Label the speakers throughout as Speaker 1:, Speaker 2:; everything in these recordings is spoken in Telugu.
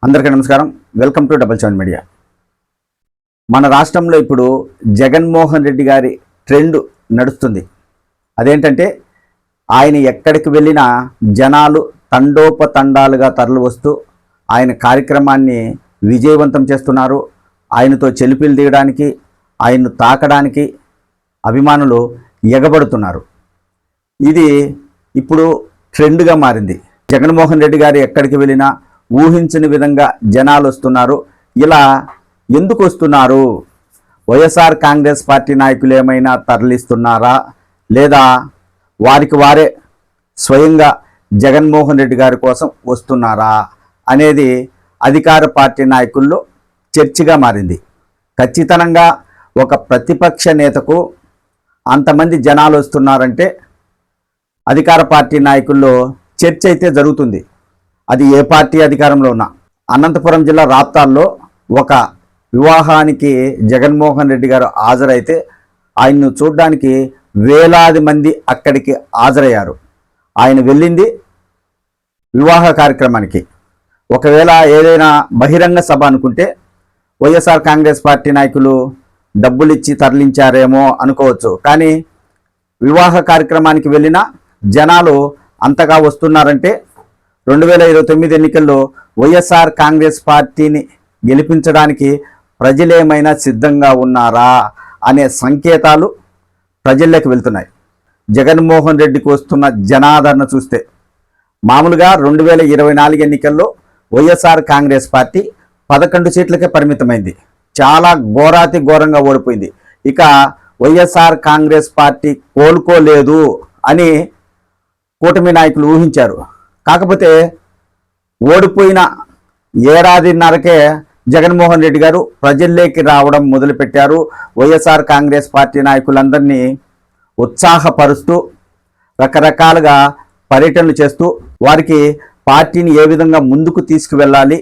Speaker 1: అందరికీ నమస్కారం. Welcome to double seven media. మన రాష్ట్రంలో ఇప్పుడు జగన్మోహన్ రెడ్డి గారి ట్రెండ్ నడుస్తుంది. అదేంటంటే ఆయన ఎక్కడికి వెళ్ళినా జనాలు తండోపతండాలుగా తరలి వస్తూ ఆయన కార్యక్రమాన్ని విజయవంతం చేస్తున్నారు. ఆయనతో చెలిపిలు దిగడానికి, ఆయన్ను తాకడానికి అభిమానులు ఎగబడుతున్నారు. ఇది ఇప్పుడు ట్రెండ్గా మారింది. జగన్మోహన్ రెడ్డి గారు ఎక్కడికి వెళ్ళినా ఊహించని విధంగా జనాలు వస్తున్నారు. ఇలా ఎందుకు వస్తున్నారు? వైఎస్ఆర్ కాంగ్రెస్ పార్టీ నాయకులు ఏమైనా తరలిస్తున్నారా, లేదా వారికి వారే స్వయంగా జగన్మోహన్ రెడ్డి గారి కోసం వస్తున్నారా అనేది అధికార పార్టీ నాయకుల్లో చర్చగా మారింది. ఖచ్చితంగా ఒక ప్రతిపక్ష నేతకు అంతమంది జనాలు వస్తున్నారంటే అధికార పార్టీ నాయకుల్లో చర్చ అయితే జరుగుతుంది. అది ఏ పార్టీ అధికారంలో ఉన్నా. అనంతపురం జిల్లా రాప్తాల్లో ఒక వివాహానికి జగన్మోహన్ రెడ్డి గారు హాజరైతే ఆయన్ను చూడడానికి వేలాది మంది అక్కడికి హాజరయ్యారు. ఆయన వెళ్ళింది వివాహ కార్యక్రమానికి. ఒకవేళ ఏదైనా బహిరంగ సభ అనుకుంటే వైఎస్ఆర్ కాంగ్రెస్ పార్టీ నాయకులు డబ్బులు ఇచ్చి తరలించారేమో అనుకోవచ్చు. కానీ వివాహ కార్యక్రమానికి వెళ్ళిన జనాలు అంతగా వస్తున్నారంటే 2029 ఎన్నికల్లో వైఎస్ఆర్ కాంగ్రెస్ పార్టీని గెలిపించడానికి ప్రజలేమైనా సిద్ధంగా ఉన్నారా అనే సంకేతాలు ప్రజల్లోకి వెళ్తున్నాయి. జగన్మోహన్ రెడ్డికి వస్తున్న జనాదరణ చూస్తే మామూలుగా 2024 ఎన్నికల్లో వైఎస్ఆర్ కాంగ్రెస్ పార్టీ 11 సీట్లకే పరిమితమైంది. చాలా ఘోరాతి ఘోరంగా ఓడిపోయింది. ఇక వైఎస్ఆర్ కాంగ్రెస్ పార్టీ కోలుకోలేదు అని కూటమి నాయకులు ఊహించారు. కాకపోతే ఓడిపోయిన ఏడాదిన్నరకే జగన్మోహన్ రెడ్డి గారు ప్రజల్లోకి రావడం మొదలుపెట్టారు. వైఎస్ఆర్ కాంగ్రెస్ పార్టీ నాయకులందరినీ ఉత్సాహపరుస్తూ రకరకాలుగా పర్యటనలు చేస్తూ వారికి పార్టీని ఏ విధంగా ముందుకు తీసుకువెళ్ళాలి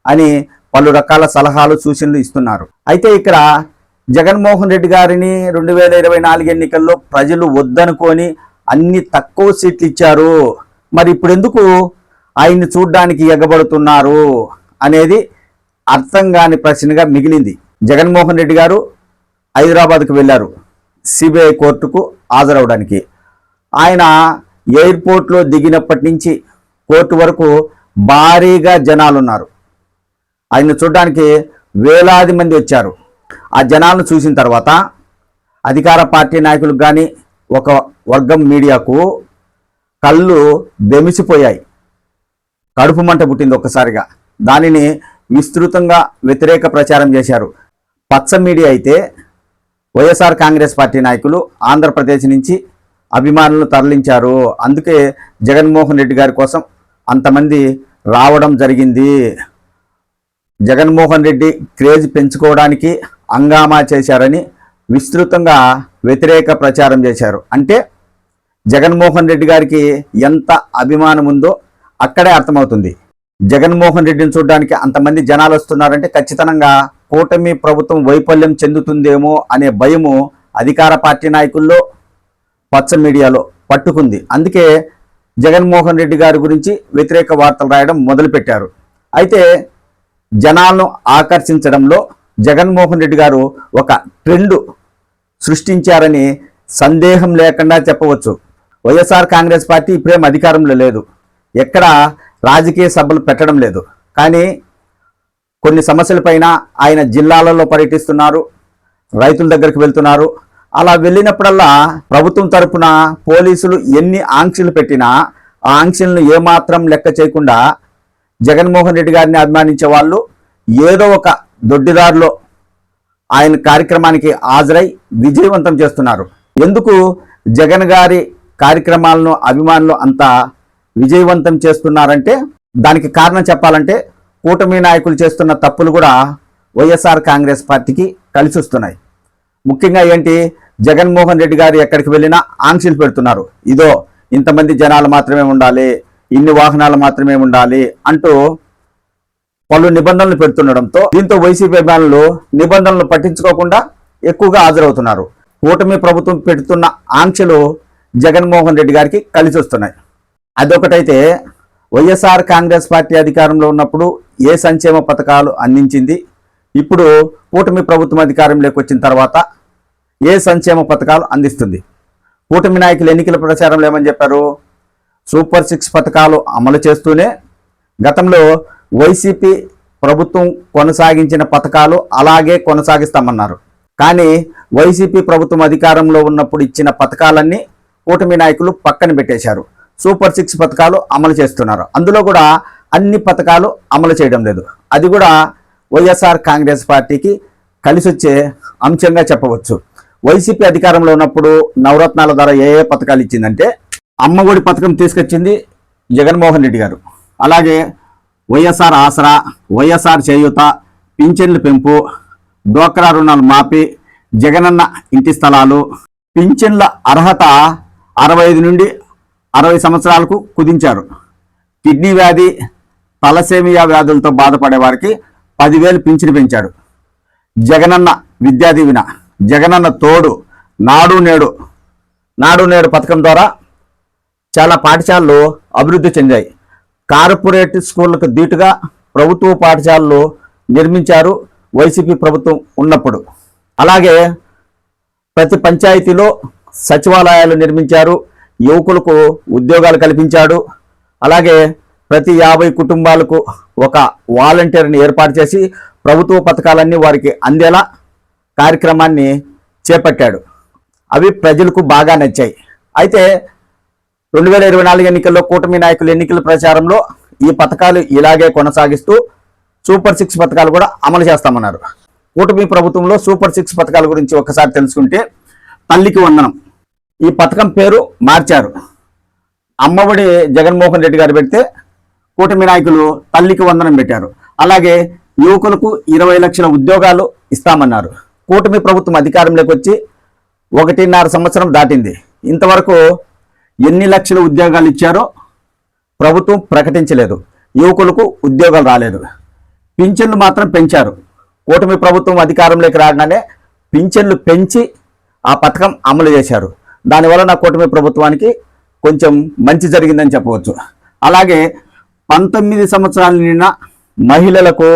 Speaker 1: అని పలు రకాల సలహాలు సూచనలు ఇస్తున్నారు. అయితే ఇక్కడ జగన్మోహన్ రెడ్డి గారిని 2024 ఎన్నికల్లో ప్రజలు వద్దనుకొని అన్ని తక్కువ సీట్లు ఇచ్చారు. మరి ఇప్పుడు ఎందుకు ఆయన్ని చూడ్డానికి ఎగబడుతున్నారు అనేది అర్థం కాని ప్రశ్నగా మిగిలింది. జగన్మోహన్ రెడ్డి గారు హైదరాబాద్కు వెళ్ళారు సిబిఐ కోర్టుకు హాజరవడానికి. ఆయన ఎయిర్పోర్ట్లో దిగినప్పటి నుంచి కోర్టు వరకు భారీగా జనాలున్నారు. ఆయన్ని చూడడానికి వేలాది మంది వచ్చారు. ఆ జనాలను చూసిన తర్వాత అధికార పార్టీ నాయకులకు కానీ ఒక వర్గం మీడియాకు కళ్ళు బెమిసిపోయాయి. కడుపు మంట పుట్టింది ఒక్కసారిగా. దానిని విస్తృతంగా వ్యతిరేక ప్రచారం చేశారు. పచ్చ మీడియా అయితే వైఎస్ఆర్ కాంగ్రెస్ పార్టీ నాయకులు ఆంధ్రప్రదేశ్ నుంచి అభిమానులను తరలించారు, అందుకే జగన్మోహన్ రెడ్డి గారి కోసం అంతమంది రావడం జరిగింది, జగన్మోహన్ రెడ్డి క్రేజ్ పెంచుకోవడానికి హంగామా చేశారని విస్తృతంగా వ్యతిరేక ప్రచారం చేశారు. అంటే జగన్మోహన్ రెడ్డి గారికి ఎంత అభిమానం ఉందో అక్కడే అర్థమవుతుంది. జగన్మోహన్ రెడ్డిని చూడడానికి అంతమంది జనాలు వస్తున్నారంటే ఖచ్చితంగా కూటమి ప్రభుత్వం వైఫల్యం చెందుతుందేమో అనే భయము అధికార పార్టీ నాయకుల్లో పచ్చ మీడియాలో పట్టుకుంది. అందుకే జగన్మోహన్ రెడ్డి గారి గురించి వ్యతిరేక వార్తలు రాయడం మొదలుపెట్టారు. అయితే జనాలను ఆకర్షించడంలో జగన్మోహన్ రెడ్డి గారు ఒక ట్రెండ్ సృష్టించారని సందేహం లేకుండా చెప్పవచ్చు. వైఎస్ఆర్ కాంగ్రెస్ పార్టీ ఇప్పుడేం అధికారంలో లేదు, ఎక్కడ రాజకీయ సభలు పెట్టడం లేదు. కానీ కొన్ని సమస్యలపైన ఆయన జిల్లాలలో పర్యటిస్తున్నారు, రైతుల దగ్గరికి వెళ్తున్నారు. అలా వెళ్ళినప్పుడల్లా ప్రభుత్వం తరపున పోలీసులు ఎన్ని ఆంక్షలు పెట్టినా ఆ ఆంక్షలను ఏమాత్రం లెక్క చేయకుండా జగన్మోహన్ రెడ్డి గారిని అభిమానించే వాళ్ళు ఏదో ఒక దొడ్డిదారిలో ఆయన కార్యక్రమానికి హాజరై విజయవంతం చేస్తున్నారు. ఎందుకు జగన్ గారి కార్యక్రమాలను అభిమానులు అంతా విజయవంతం చేస్తున్నారంటే దానికి కారణం చెప్పాలంటే కూటమి నాయకులు చేస్తున్న తప్పులు కూడా వైఎస్ఆర్ కాంగ్రెస్ పార్టీకి కలిసి వస్తున్నాయి. ముఖ్యంగా ఏంటి, జగన్మోహన్ రెడ్డి గారు ఎక్కడికి వెళ్ళినా ఆంక్షలు పెడుతున్నారు. ఇదో ఇంతమంది జనాలు మాత్రమే ఉండాలి, ఇన్ని వాహనాలు మాత్రమే ఉండాలి అంటూ పలు నిబంధనలు పెడుతుండడంతో దీంతో వైసీపీ అభిమానులు నిబంధనలు పట్టించుకోకుండా ఎక్కువగా హాజరవుతున్నారు. కూటమి ప్రభుత్వం పెడుతున్న ఆంక్షలు జగన్మోహన్ రెడ్డి గారికి కలిసి వస్తున్నాయి. అదొకటైతే వైఎస్ఆర్ కాంగ్రెస్ పార్టీ అధికారంలో ఉన్నప్పుడు ఏ సంక్షేమ పథకాలు అందించింది, ఇప్పుడు కూటమి ప్రభుత్వం అధికారంలోకి వచ్చిన తర్వాత ఏ సంక్షేమ పథకాలు అందిస్తుంది? కూటమి నాయకులు ఎన్నికల ప్రచారంలో ఏమని చెప్పారు? సూపర్ 6 పథకాలు అమలు చేస్తూనే గతంలో వైసీపీ ప్రభుత్వం కొనసాగించిన పథకాలు అలాగే కొనసాగిస్తామన్నారు. కానీ వైసీపీ ప్రభుత్వం అధికారంలో ఉన్నప్పుడు ఇచ్చిన పథకాలన్నీ కూటమి నాయకులు పక్కన పెట్టేశారు. సూపర్ 6 పథకాలు అమలు చేస్తున్నారు. అందులో కూడా అన్ని పథకాలు అమలు చేయడం లేదు. అది కూడా వైఎస్ఆర్ కాంగ్రెస్ పార్టీకి కలిసి వచ్చే అంశంగా చెప్పవచ్చు. వైసీపీ అధికారంలో ఉన్నప్పుడు నవరత్నాల ద్వారా ఏ పథకాలు ఇచ్చిందంటే, అమ్మఒడి పథకం తీసుకొచ్చింది జగన్మోహన్ రెడ్డి గారు. అలాగే వైఎస్ఆర్ ఆసరా, వైఎస్ఆర్ చేయూత, పింఛన్ల పెంపు, డ్వాక్రా రుణాలు మాఫీ, జగనన్న ఇంటి స్థలాలు, పింఛన్ల అర్హత 65 నుండి 60 సంవత్సరాలకు కుదించారు. కిడ్నీ వ్యాధి, తలసేమియా వ్యాధులతో బాధపడే వారికి 10,000 పింఛను పెంచాడు. జగనన్న విద్యా దీవెన, జగనన్న తోడు, నాడు నేడు పథకం ద్వారా చాలా పాఠశాలలు అభివృద్ధి చెందాయి. కార్పొరేట్ స్కూళ్లకు దీటుగా ప్రభుత్వ పాఠశాలలు నిర్మించారు వైసీపీ ప్రభుత్వం ఉన్నప్పుడు. అలాగే ప్రతి పంచాయతీలో సచివాలయాలు నిర్మించారు, యువకులకు ఉద్యోగాలు కల్పించాడు. అలాగే ప్రతి 50 కుటుంబాలకు ఒక వాలంటీర్ని ఏర్పాటు చేసి ప్రభుత్వ పథకాలన్నీ వారికి అందేలా కార్యక్రమాన్ని చేపట్టాడు. అవి ప్రజలకు బాగా నచ్చాయి. అయితే 2024 ఎన్నికల్లో కూటమి నాయకులు ఎన్నికల ప్రచారంలో ఈ పథకాలు ఇలాగే కొనసాగిస్తూ సూపర్ 6 పథకాలు కూడా అమలు చేస్తామన్నారు. కూటమి ప్రభుత్వంలో సూపర్ 6 పథకాల గురించి ఒకసారి తెలుసుకుంటే, తల్లికి వందనం ఈ పథకం పేరు మార్చారు. అమ్మఒడి జగన్మోహన్ రెడ్డి గారు పెడితే కూటమి నాయకులు తల్లికి వందనం పెట్టారు. అలాగే యువకులకు 20 లక్షల ఉద్యోగాలు ఇస్తామన్నారు. కూటమి ప్రభుత్వం అధికారంలోకి వచ్చి 1.5 సంవత్సరం దాటింది. ఇంతవరకు ఎన్ని లక్షల ఉద్యోగాలు ఇచ్చారో ప్రభుత్వం ప్రకటించలేదు. యువకులకు ఉద్యోగాలు రాలేదు. పింఛన్లు మాత్రం పెంచారు. కూటమి ప్రభుత్వం అధికారంలోకి రాగానే పింఛన్లు పెంచి ఆ పథకం అమలు చేశారు. దానివల్ల కూటమి ప్రభుత్వానికి కొంచెం మంచి జరిగిందని చెప్పవచ్చు. అలాగే 19 సంవత్సరాల నిండిన మహిళలకు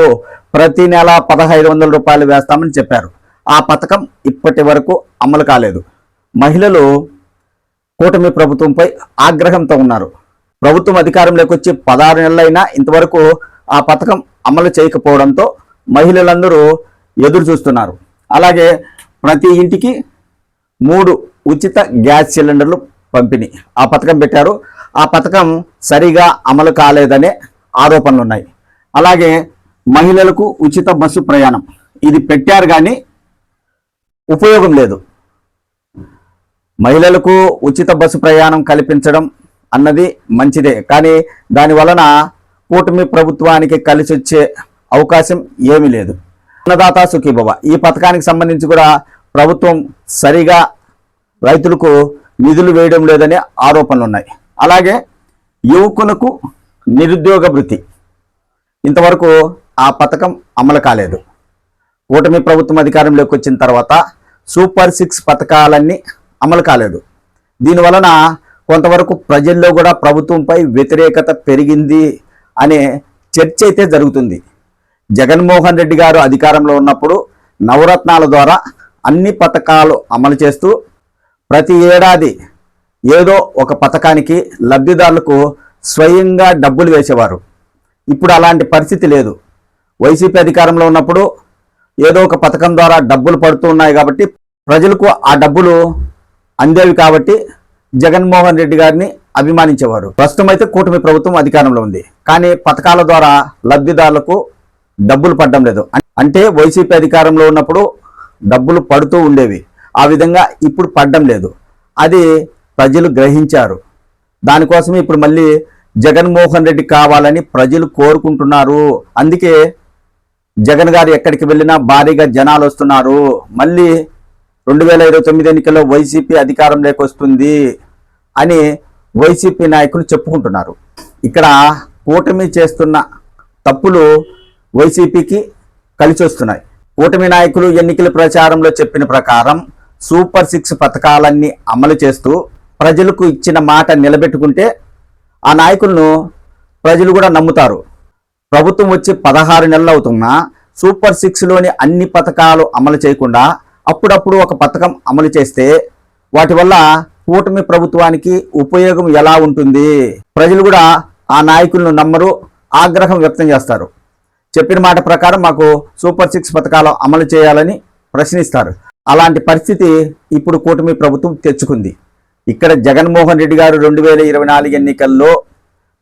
Speaker 1: ప్రతి నెల 1,500 రూపాయలు వేస్తామని చెప్పారు. ఆ పథకం ఇప్పటి వరకు అమలు కాలేదు. మహిళలు కూటమి ప్రభుత్వంపై ఆగ్రహంతో ఉన్నారు. ప్రభుత్వం అధికారంలోకి వచ్చి 16 నెలలైనా ఇంతవరకు ఆ పథకం అమలు చేయకపోవడంతో మహిళలందరూ ఎదురు చూస్తున్నారు. అలాగే ప్రతి ఇంటికి 3 ఉచిత గ్యాస్ సిలిండర్లు పంపిణీ ఆ పథకం పెట్టారు. ఆ పథకం సరిగా అమలు కాలేదనే ఆరోపణలు ఉన్నాయి. అలాగే మహిళలకు ఉచిత బస్సు ప్రయాణం ఇది పెట్టారు కానీ ఉపయోగం లేదు. మహిళలకు ఉచిత బస్సు ప్రయాణం కల్పించడం అన్నది మంచిదే, కానీ దాని వలన కూటమి ప్రభుత్వానికి కలిసి వచ్చే అవకాశం ఏమీ లేదు. అన్నదాత సుఖీభవ ఈ పథకానికి సంబంధించి కూడా ప్రభుత్వం సరిగా రైతులకు నిధులు వేయడం లేదనే ఆరోపణలు ఉన్నాయి. అలాగే యువకులకు నిరుద్యోగ భృతి ఇంతవరకు ఆ పథకం అమలు కాలేదు. కూటమి ప్రభుత్వం అధికారంలోకి వచ్చిన తర్వాత సూపర్ 6 పథకాలన్నీ అమలు కాలేదు. దీనివలన కొంతవరకు ప్రజల్లో కూడా ప్రభుత్వంపై వ్యతిరేకత పెరిగింది అనే చర్చ అయితే జరుగుతుంది. జగన్మోహన్ రెడ్డి గారు అధికారంలో ఉన్నప్పుడు నవరత్నాల ద్వారా అన్ని పథకాలు అమలు చేస్తూ ప్రతి ఏడాది ఏదో ఒక పథకానికి లబ్ధిదారులకు స్వయంగా డబ్బులు వేసేవారు. ఇప్పుడు అలాంటి పరిస్థితి లేదు. వైసీపీ అధికారంలో ఉన్నప్పుడు ఏదో ఒక పథకం ద్వారా డబ్బులు పడుతూ ఉన్నాయి కాబట్టి ప్రజలకు ఆ డబ్బులు అందేవి కాబట్టి జగన్మోహన్ రెడ్డి గారిని అభిమానించేవారు. ప్రస్తుతం అయితే కూటమి ప్రభుత్వం అధికారంలో ఉంది, కానీ పథకాల ద్వారా లబ్ధిదారులకు డబ్బులు పడడం లేదు. అంటే వైసీపీ అధికారంలో ఉన్నప్పుడు డబ్బులు పడుతూ ఉండేవి, ఆ విధంగా ఇప్పుడు పడడం లేదు. అది ప్రజలు గ్రహించారు. దానికోసమే ఇప్పుడు మళ్ళీ జగన్మోహన్ రెడ్డి కావాలని ప్రజలు కోరుకుంటున్నారు. అందుకే జగన్ గారు ఎక్కడికి వెళ్ళినా భారీగా జనాలు వస్తున్నారు. మళ్ళీ 2029 ఎన్నికల్లో వైసీపీ అధికారంలోకి వస్తుంది అని వైసీపీ నాయకులు చెప్పుకుంటున్నారు. ఇక్కడ కూటమి చేస్తున్న తప్పులు వైసీపీకి కలిసి వస్తున్నాయి. కూటమి నాయకులు ఎన్నికల ప్రచారంలో చెప్పిన ప్రకారం సూపర్ 6 పథకాలన్నీ అమలు చేస్తూ ప్రజలకు ఇచ్చిన మాట నిలబెట్టుకుంటే ఆ నాయకులను ప్రజలు కూడా నమ్ముతారు. ప్రభుత్వం వచ్చి 16 నెలలు అవుతున్నా సూపర్ 6లోని అన్ని పథకాలు అమలు చేయకుండా అప్పుడప్పుడు ఒక పథకం అమలు చేస్తే వాటి వల్ల కూటమి ప్రభుత్వానికి ఉపయోగం ఎలా ఉంటుంది? ప్రజలు కూడా ఆ నాయకులను నమ్మరు, ఆగ్రహం వ్యక్తం చేస్తారు. చెప్పిన మాట ప్రకారం మాకు సూపర్ 6 పథకాలు అమలు చేయాలని ప్రశ్నిస్తారు. అలాంటి పరిస్థితి ఇప్పుడు కూటమి ప్రభుత్వం తెచ్చుకుంది. ఇక్కడ జగన్మోహన్ రెడ్డి గారు 2024 ఎన్నికల్లో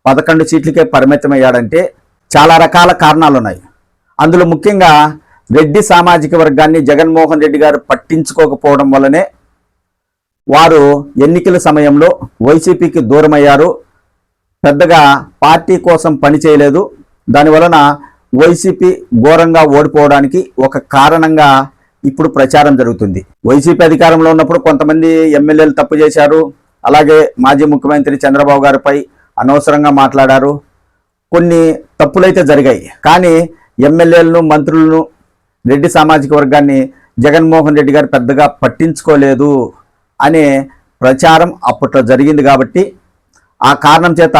Speaker 1: 11 సీట్లకే పరిమితమయ్యాడంటే చాలా రకాల కారణాలు ఉన్నాయి. అందులో ముఖ్యంగా రెడ్డి సామాజిక వర్గాన్ని జగన్మోహన్ రెడ్డి గారు పట్టించుకోకపోవడం వల్లనే వారు ఎన్నికల సమయంలో వైసీపీకి దూరమయ్యారు. పెద్దగా పార్టీ కోసం పని చేయలేదు. దానివలన వైసీపీ ఘోరంగా ఓడిపోవడానికి ఒక కారణంగా ఇప్పుడు ప్రచారం జరుగుతుంది. వైసీపీ అధికారంలో ఉన్నప్పుడు కొంతమంది ఎమ్మెల్యేలు తప్పు చేశారు. అలాగే మాజీ ముఖ్యమంత్రి చంద్రబాబు గారిపై అనవసరంగా మాట్లాడారు. కొన్ని తప్పులైతే జరిగాయి. కానీ ఎమ్మెల్యేలను, మంత్రులను, రెడ్డి సామాజిక వర్గాన్ని జగన్మోహన్ రెడ్డి గారు పెద్దగా పట్టించుకోలేదు అనే ప్రచారం అప్పట్లో జరిగింది. కాబట్టి ఆ కారణం చేత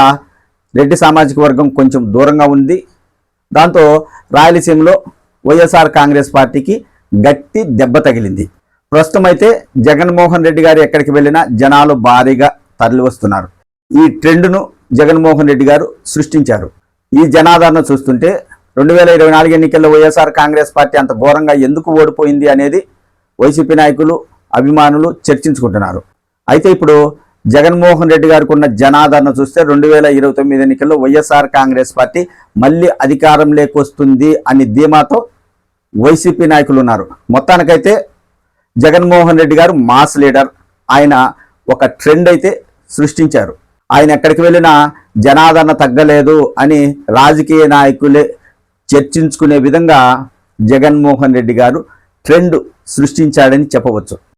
Speaker 1: రెడ్డి సామాజిక వర్గం కొంచెం దూరంగా ఉంది. దాంతో రాయలసీమలో వైఎస్ఆర్ కాంగ్రెస్ పార్టీకి గట్టి దెబ్బ తగిలింది. ప్రస్తుతం అయితే జగన్మోహన్ రెడ్డి గారు ఎక్కడికి వెళ్ళినా జనాలు భారీగా తరలి వస్తున్నారు. ఈ ట్రెండ్ను జగన్మోహన్ రెడ్డి గారు సృష్టించారు. ఈ జనాదరణ చూస్తుంటే 2024 ఎన్నికల్లో వైఎస్ఆర్ కాంగ్రెస్ పార్టీ అంత ఘోరంగా ఎందుకు ఓడిపోయింది అనేది వైసీపీ నాయకులు, అభిమానులు చర్చించుకుంటున్నారు. అయితే ఇప్పుడు జగన్మోహన్ రెడ్డి గారికి ఉన్న జనాదరణ చూస్తే 2029 ఎన్నికల్లో వైఎస్ఆర్ కాంగ్రెస్ పార్టీ మళ్ళీ అధికారంలోకి వస్తుంది అని ధీమాతో వైసీపీ నాయకులు ఉన్నారు. మొత్తానికైతే జగన్మోహన్ రెడ్డి గారు మాస్ లీడర్. ఆయన ఒక ట్రెండ్ అయితే సృష్టించారు. ఆయన ఎక్కడికి వెళ్ళినా జనాదరణ తగ్గలేదు అని రాజకీయ నాయకులే చర్చించుకునే విధంగా జగన్మోహన్ రెడ్డి గారు ట్రెండ్ సృష్టించాడని చెప్పవచ్చు.